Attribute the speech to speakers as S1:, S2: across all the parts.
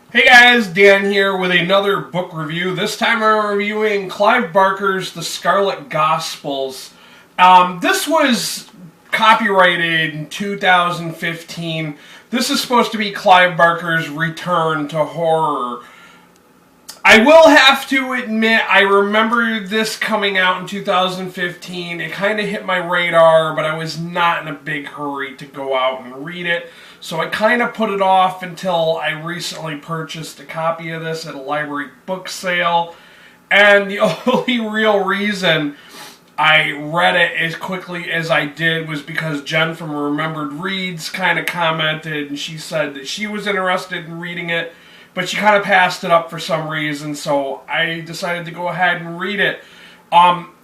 S1: Hey guys, Dan here with another book review. This time I'm reviewing Clive Barker's The Scarlet Gospels. This was copyrighted in 2015. This is supposed to be Clive Barker's return to horror. I will have to admit, I remember this coming out in 2015. It kind of hit my radar, but I was not in a big hurry to go out and read it. So I kind of put it off until I recently purchased a copy of this at a library book sale. And the only real reason I read it as quickly as I did was because Jen from Remembered Reads kind of commented, and she said that she was interested in reading it, but she kind of passed it up for some reason, so I decided to go ahead and read it.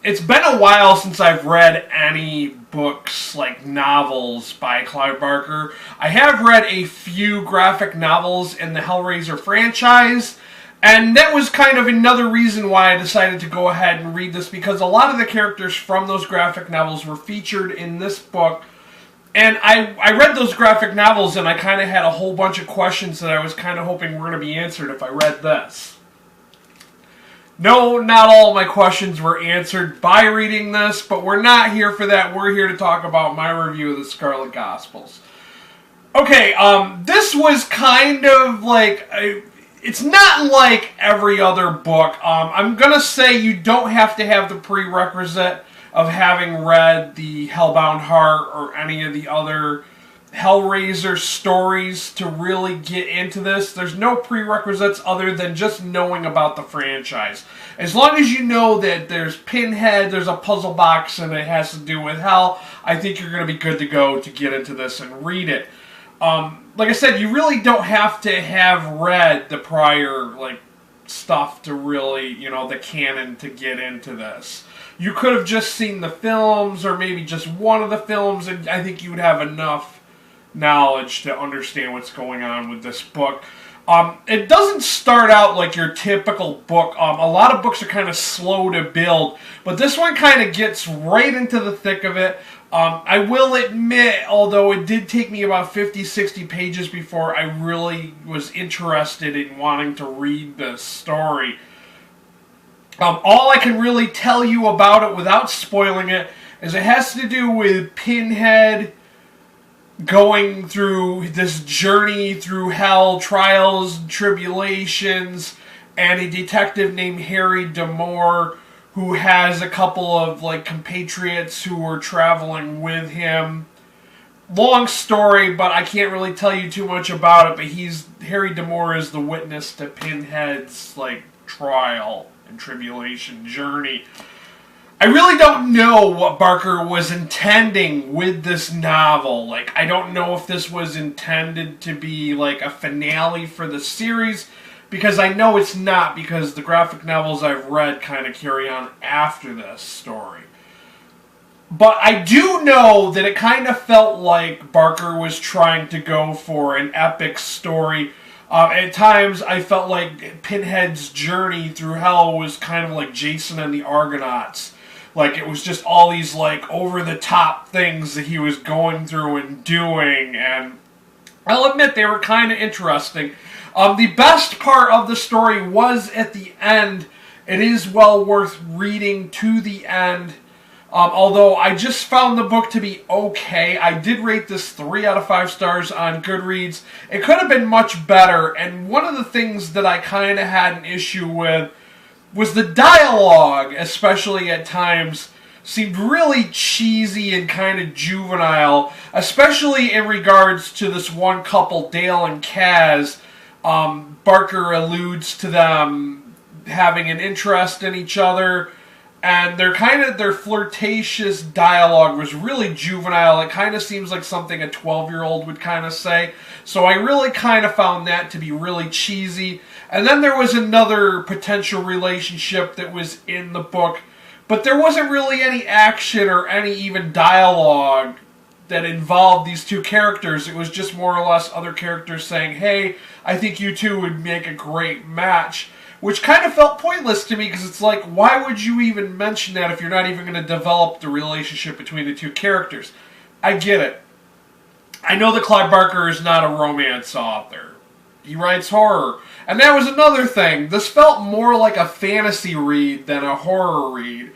S1: It's been a while since I've read any books, like novels, by Clive Barker. I have read a few graphic novels in the Hellraiser franchise, and that was kind of another reason why I decided to go ahead and read this, because a lot of the characters from those graphic novels were featured in this book. And I read those graphic novels, and I kind of had a whole bunch of questions that I was kind of hoping were going to be answered if I read this. No, not all of my questions were answered by reading this, but we're not here for that. We're here to talk about my review of the Scarlet Gospels. Okay, this was kind of like... it's not like every other book. I'm going to say you don't have to have the prerequisite of having read the Hellbound Heart or any of the other Hellraiser stories to really get into this. There's no prerequisites other than just knowing about the franchise. As long as you know that there's Pinhead, there's a puzzle box, and it has to do with hell, I think you're going to be good to go to get into this and read it. Like I said, you really don't have to have read the prior, stuff to really, the canon to get into this. You could have just seen the films, or maybe just one of the films, and I think you would have enough knowledge to understand what's going on with this book. It doesn't start out like your typical book. A lot of books are kind of slow to build, but this one kind of gets right into the thick of it. I will admit, although it did take me about 50-60 pages before I really was interested in wanting to read this story. All I can really tell you about it without spoiling it is it has to do with Pinhead going through this journey through hell, trials, tribulations, and a detective named Harry D'Amour who has a couple of compatriots who were traveling with him. Long story, but I can't really tell you too much about it, but Harry D'Amour is the witness to Pinhead's trial and tribulation journey. I really don't know what Barker was intending with this novel. I don't know if this was intended to be a finale for the series, because I know it's not, because the graphic novels I've read kind of carry on after this story. But I do know that it kind of felt like Barker was trying to go for an epic story. At times, I felt like Pinhead's journey through hell was kind of like Jason and the Argonauts. It was just all these, over-the-top things that he was going through and doing, and I'll admit they were kind of interesting. The best part of the story was at the end. It is well worth reading to the end, although I just found the book to be okay. I did rate this 3 out of 5 stars on Goodreads. It could have been much better, and one of the things that I kind of had an issue with was the dialogue, especially at times, seemed really cheesy and kind of juvenile, especially in regards to this one couple, Dale and Kaz. Barker alludes to them having an interest in each other, and their flirtatious dialogue was really juvenile. It kind of seems like something a 12-year-old would kind of say. So I really kind of found that to be really cheesy. And then there was another potential relationship that was in the book, but there wasn't really any action or any even dialogue that involved these two characters. It was just more or less other characters saying, hey, I think you two would make a great match, which kind of felt pointless to me, because it's like, why would you even mention that if you're not even going to develop the relationship between the two characters? I get it. I know that Clive Barker is not a romance author. he writes horror. And that was another thing. This felt more like a fantasy read than a horror read.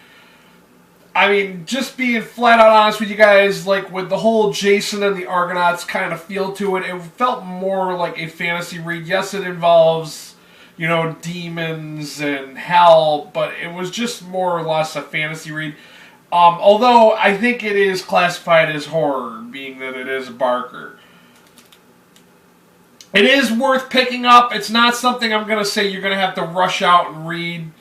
S1: I mean, just being flat out honest with you guys, like with the whole Jason and the Argonauts kind of feel to it, it felt more like a fantasy read. Yes, it involves, you know, demons and hell, but it was just more or less a fantasy read. Although I think it is classified as horror, being that it is Barker. It is worth picking up. It's not something I'm going to say you're going to have to rush out and read.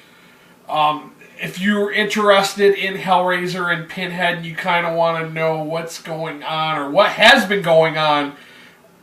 S1: If you're interested in Hellraiser and Pinhead and you kind of want to know what's going on or what has been going on,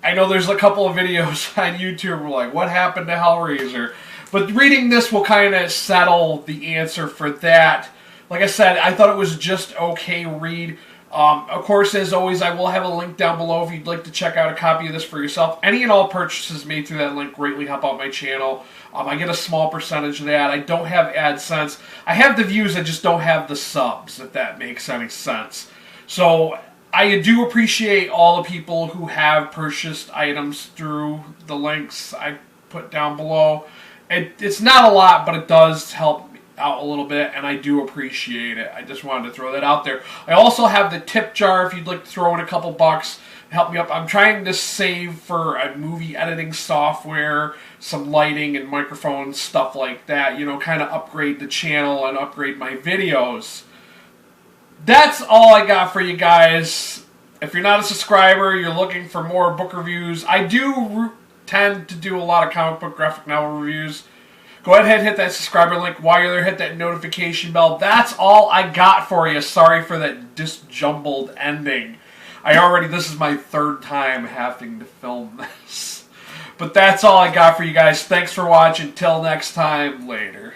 S1: I know there's a couple of videos on YouTube like, what happened to Hellraiser? But reading this will kind of settle the answer for that. Like I said, I thought it was just okay read. Of course, as always, I will have a link down below if you'd like to check out a copy of this for yourself. Any and all purchases made through that link greatly help out my channel. I get a small percentage of that. I don't have AdSense. I have the views, I just don't have the subs, if that makes any sense. So I do appreciate all the people who have purchased items through the links I put down below. It's not a lot, but it does help out a little bit, and I do appreciate it. I just wanted to throw that out there. I also have the tip jar if you'd like to throw in a couple bucks. Help me up. I'm trying to save for a movie editing software, some lighting and microphones, stuff like that. You know, kind of upgrade the channel and upgrade my videos. That's all I got for you guys. If you're not a subscriber, you're looking for more book reviews. I do tend to do a lot of comic book graphic novel reviews. Go ahead and hit that subscriber link. While you're there, hit that notification bell. That's all I got for you. Sorry for that disjumbled ending. This is my third time having to film this. But that's all I got for you guys. Thanks for watching. Till next time, later.